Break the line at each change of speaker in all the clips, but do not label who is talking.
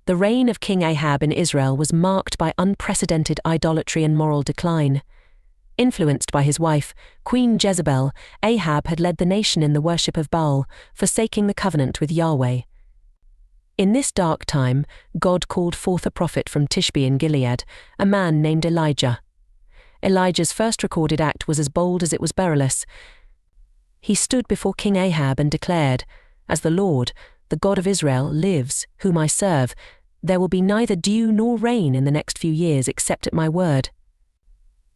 The reign of King Ahab in Israel was marked by unprecedented idolatry and moral decline. Influenced by his wife, Queen Jezebel, Ahab had led the nation in the worship of Baal, forsaking the covenant with Yahweh. In this dark time, God called forth a prophet from Tishbe in Gilead, a man named Elijah. Elijah's first recorded act was as bold as it was perilous. He stood before King Ahab and declared, "As the Lord, the God of Israel, lives, whom I serve, there will be neither dew nor rain in the next few years except at my word."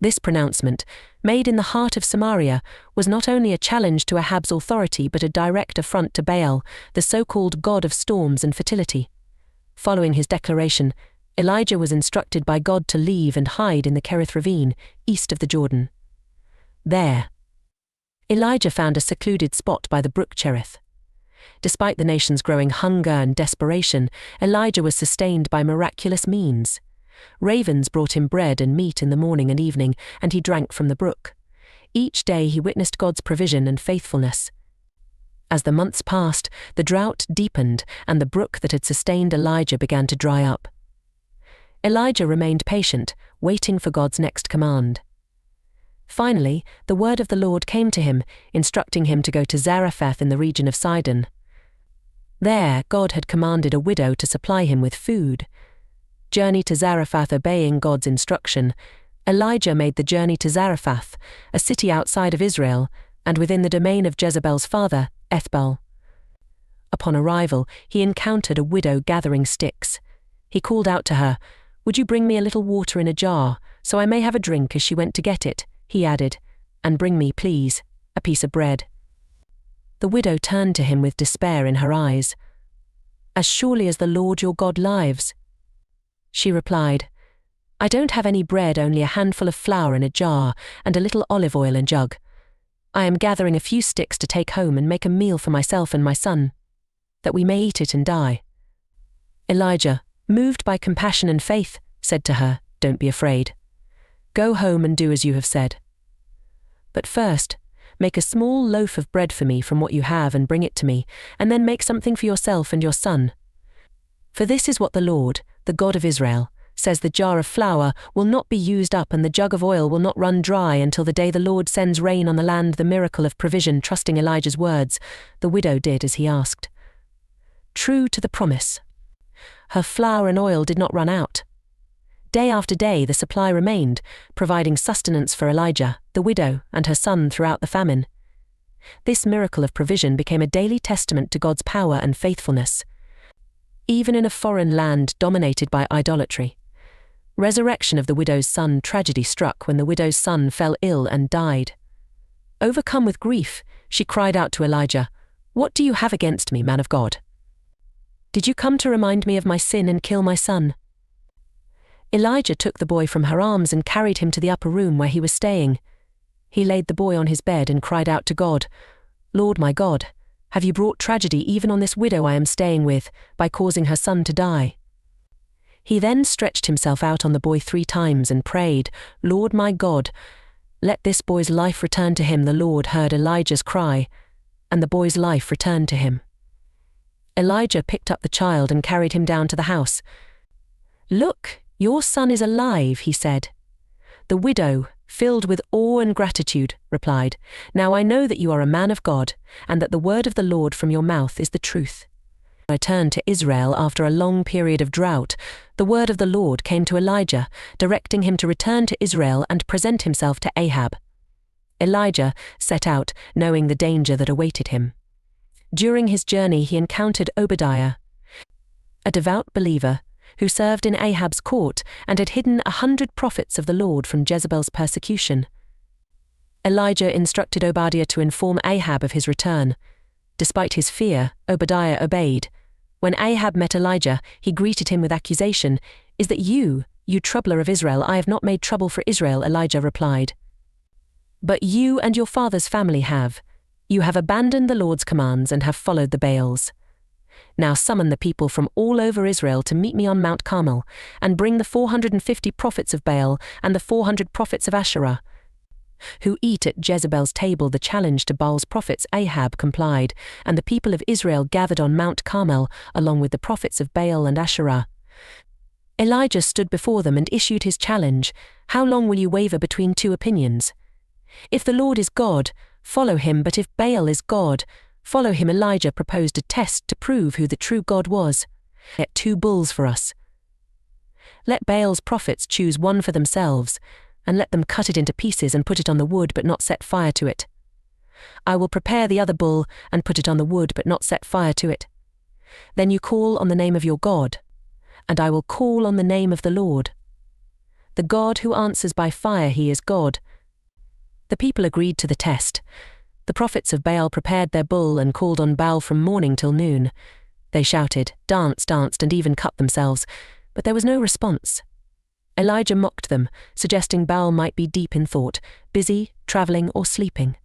This pronouncement, made in the heart of Samaria, was not only a challenge to Ahab's authority but a direct affront to Baal, the so-called god of storms and fertility. Following his declaration, Elijah was instructed by God to leave and hide in the Cherith ravine, east of the Jordan. There, Elijah found a secluded spot by the Brook Cherith. Despite the nation's growing hunger and desperation, Elijah was sustained by miraculous means. Ravens brought him bread and meat in the morning and evening, and he drank from the brook. Each day he witnessed God's provision and faithfulness. As the months passed, the drought deepened, and the brook that had sustained Elijah began to dry up. Elijah remained patient, waiting for God's next command. Finally, the word of the Lord came to him, instructing him to go to Zarephath in the region of Sidon. There, God had commanded a widow to supply him with food. Journey to Zarephath. Obeying God's instruction, Elijah made the journey to Zarephath, a city outside of Israel, and within the domain of Jezebel's father, Ethbaal. Upon arrival, he encountered a widow gathering sticks. He called out to her, "Would you bring me a little water in a jar, so I may have a drink?" As she went to get it, he added, "And bring me, please, a piece of bread." The widow turned to him with despair in her eyes. "As surely as the Lord your God lives," she replied, "I don't have any bread, only a handful of flour in a jar and a little olive oil in a jug. I am gathering a few sticks to take home and make a meal for myself and my son, that we may eat it and die." Elijah, moved by compassion and faith, said to her, "Don't be afraid. Go home and do as you have said. But first, make a small loaf of bread for me from what you have and bring it to me, and then make something for yourself and your son. For this is what the Lord, the God of Israel, says: the jar of flour will not be used up and the jug of oil will not run dry until the day the Lord sends rain on the land, the miracle of provision." Trusting Elijah's words, the widow did as he asked. True to the promise, her flour and oil did not run out. Day after day the supply remained, providing sustenance for Elijah, the widow, and her son throughout the famine. This miracle of provision became a daily testament to God's power and faithfulness, even in a foreign land dominated by idolatry. Resurrection of the widow's son. Tragedy struck when the widow's son fell ill and died. Overcome with grief, she cried out to Elijah, "What do you have against me, man of God? Did you come to remind me of my sin and kill my son?" Elijah took the boy from her arms and carried him to the upper room where he was staying. He laid the boy on his bed and cried out to God, "Lord my God, have you brought tragedy even on this widow I am staying with, by causing her son to die?" He then stretched himself out on the boy 3 times and prayed, "Lord my God, let this boy's life return to him." The Lord heard Elijah's cry, and the boy's life returned to him. Elijah picked up the child and carried him down to the house. "Look, your son is alive," he said. The widow, filled with awe and gratitude, replied, "Now I know that you are a man of God, and that the word of the Lord from your mouth is the truth." I turned to Israel after a long period of drought. The word of the Lord came to Elijah, directing him to return to Israel and present himself to Ahab. Elijah set out, knowing the danger that awaited him. During his journey he encountered Obadiah, a devout believer who served in Ahab's court and had hidden 100 prophets of the Lord from Jezebel's persecution. Elijah instructed Obadiah to inform Ahab of his return. Despite his fear, Obadiah obeyed. When Ahab met Elijah, he greeted him with accusation, "Is that you troubler of Israel?" "I have not made trouble for Israel," Elijah replied. "But you and your father's family have. You have abandoned the Lord's commands and have followed the Baals. Now summon the people from all over Israel to meet me on Mount Carmel, and bring the 450 prophets of Baal and the 400 prophets of Asherah, who eat at Jezebel's table." The challenge to Baal's prophets, Ahab complied, and the people of Israel gathered on Mount Carmel along with the prophets of Baal and Asherah. Elijah stood before them and issued his challenge. How long will you waver between two opinions? If the Lord is God, follow him, but if Baal is God, follow him. Elijah proposed a test to prove who the true God was. Get 2 bulls for us. Let Baal's prophets choose one for themselves, and let them cut it into pieces and put it on the wood but not set fire to it. I will prepare the other bull and put it on the wood but not set fire to it. Then you call on the name of your God, and I will call on the name of the Lord. The God who answers by fire, he is God. The people agreed to the test. The prophets of Baal prepared their bull and called on Baal from morning till noon. They shouted, danced, and even cut themselves, but there was no response. Elijah mocked them, suggesting Baal might be deep in thought, busy, traveling, or sleeping.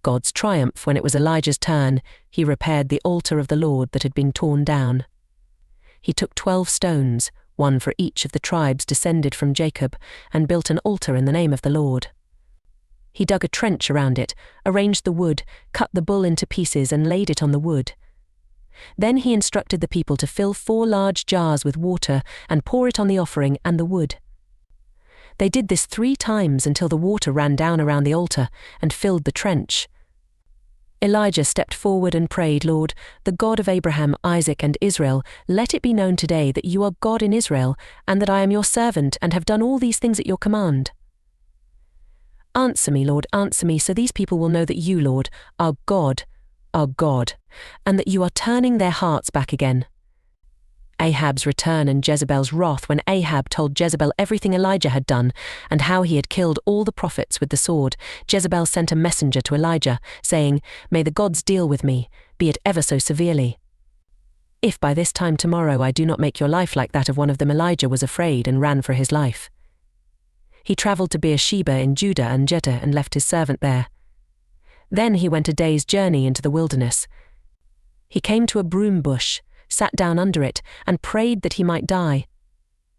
God's triumph when it was Elijah's turn, he repaired the altar of the Lord that had been torn down. He took 12 stones, one for each of the tribes descended from Jacob, and built an altar in the name of the Lord. He dug a trench around it, arranged the wood, cut the bull into pieces and laid it on the wood. Then he instructed the people to fill 4 large jars with water and pour it on the offering and the wood. They did this 3 times until the water ran down around the altar and filled the trench. Elijah stepped forward and prayed, Lord, the God of Abraham, Isaac, and Israel, let it be known today that you are God in Israel, and that I am your servant and have done all these things at your command. Answer me, Lord, answer me, so these people will know that you, Lord, are God, and that you are turning their hearts back again. Ahab's return and Jezebel's wrath. When Ahab told Jezebel everything Elijah had done and how he had killed all the prophets with the sword, Jezebel sent a messenger to Elijah, saying, May the gods deal with me, be it ever so severely. If by this time tomorrow I do not make your life like that of one of them. Elijah was afraid and ran for his life. He traveled to Beersheba in Judah and Jeddah and left his servant there. Then he went a day's journey into the wilderness. He came to a broom bush, sat down under it, and prayed that he might die.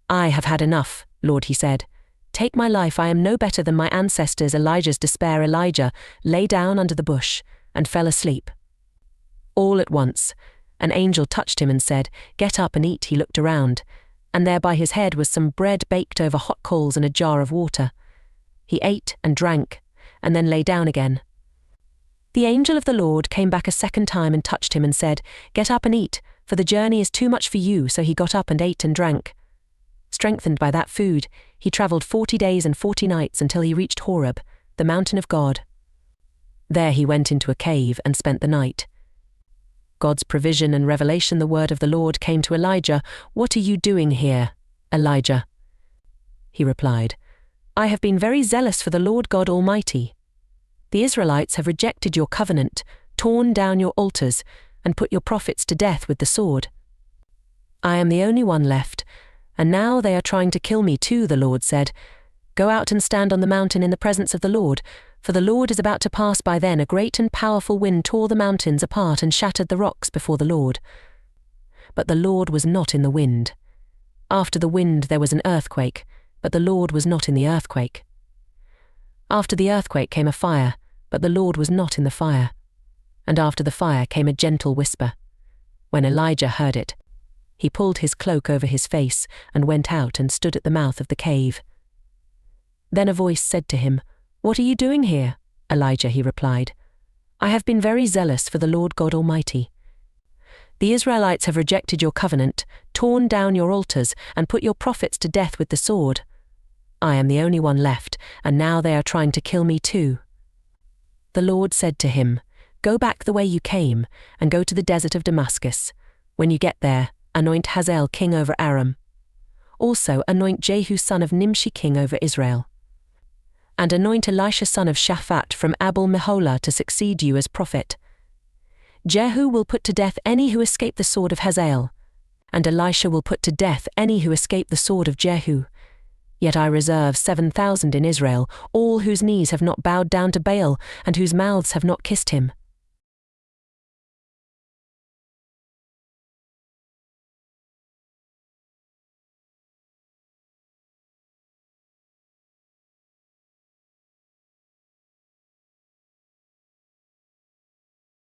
I have had enough, Lord, he said. Take my life, I am no better than my ancestors. Elijah's despair. Elijah lay down under the bush and fell asleep. All at once, an angel touched him and said, Get up and eat. He looked around, and there by his head was some bread baked over hot coals and a jar of water. He ate and drank, and then lay down again. The angel of the Lord came back a second time and touched him and said, Get up and eat, for the journey is too much for you. So he got up and ate and drank. Strengthened by that food, he traveled 40 days and 40 nights until he reached Horeb, the mountain of God. There he went into a cave and spent the night. God's provision and revelation. The word of the Lord came to Elijah. What are you doing here, Elijah? He replied, I have been very zealous for the Lord God Almighty. The Israelites have rejected your covenant, torn down your altars, and put your prophets to death with the sword. I am the only one left, and now they are trying to kill me too. The Lord said, Go out and stand on the mountain in the presence of the Lord, for the Lord is about to pass by. Then a great and powerful wind tore the mountains apart and shattered the rocks before the Lord. But the Lord was not in the wind. After the wind there was an earthquake, but the Lord was not in the earthquake. After the earthquake came a fire, but the Lord was not in the fire. And after the fire came a gentle whisper. When Elijah heard it, he pulled his cloak over his face and went out and stood at the mouth of the cave. Then a voice said to him, What are you doing here, Elijah? He replied, I have been very zealous for the Lord God Almighty. The Israelites have rejected your covenant, torn down your altars, and put your prophets to death with the sword. I am the only one left, and now they are trying to kill me too. The Lord said to him, Go back the way you came, and go to the desert of Damascus. When you get there, anoint Hazael king over Aram. Also anoint Jehu son of Nimshi king over Israel. And anoint Elisha son of Shaphat from Abel-Meholah to succeed you as prophet. Jehu will put to death any who escape the sword of Hazael, and Elisha will put to death any who escape the sword of Jehu. Yet I reserve 7,000 in Israel, all whose knees have not bowed down to Baal, and whose mouths have not kissed him.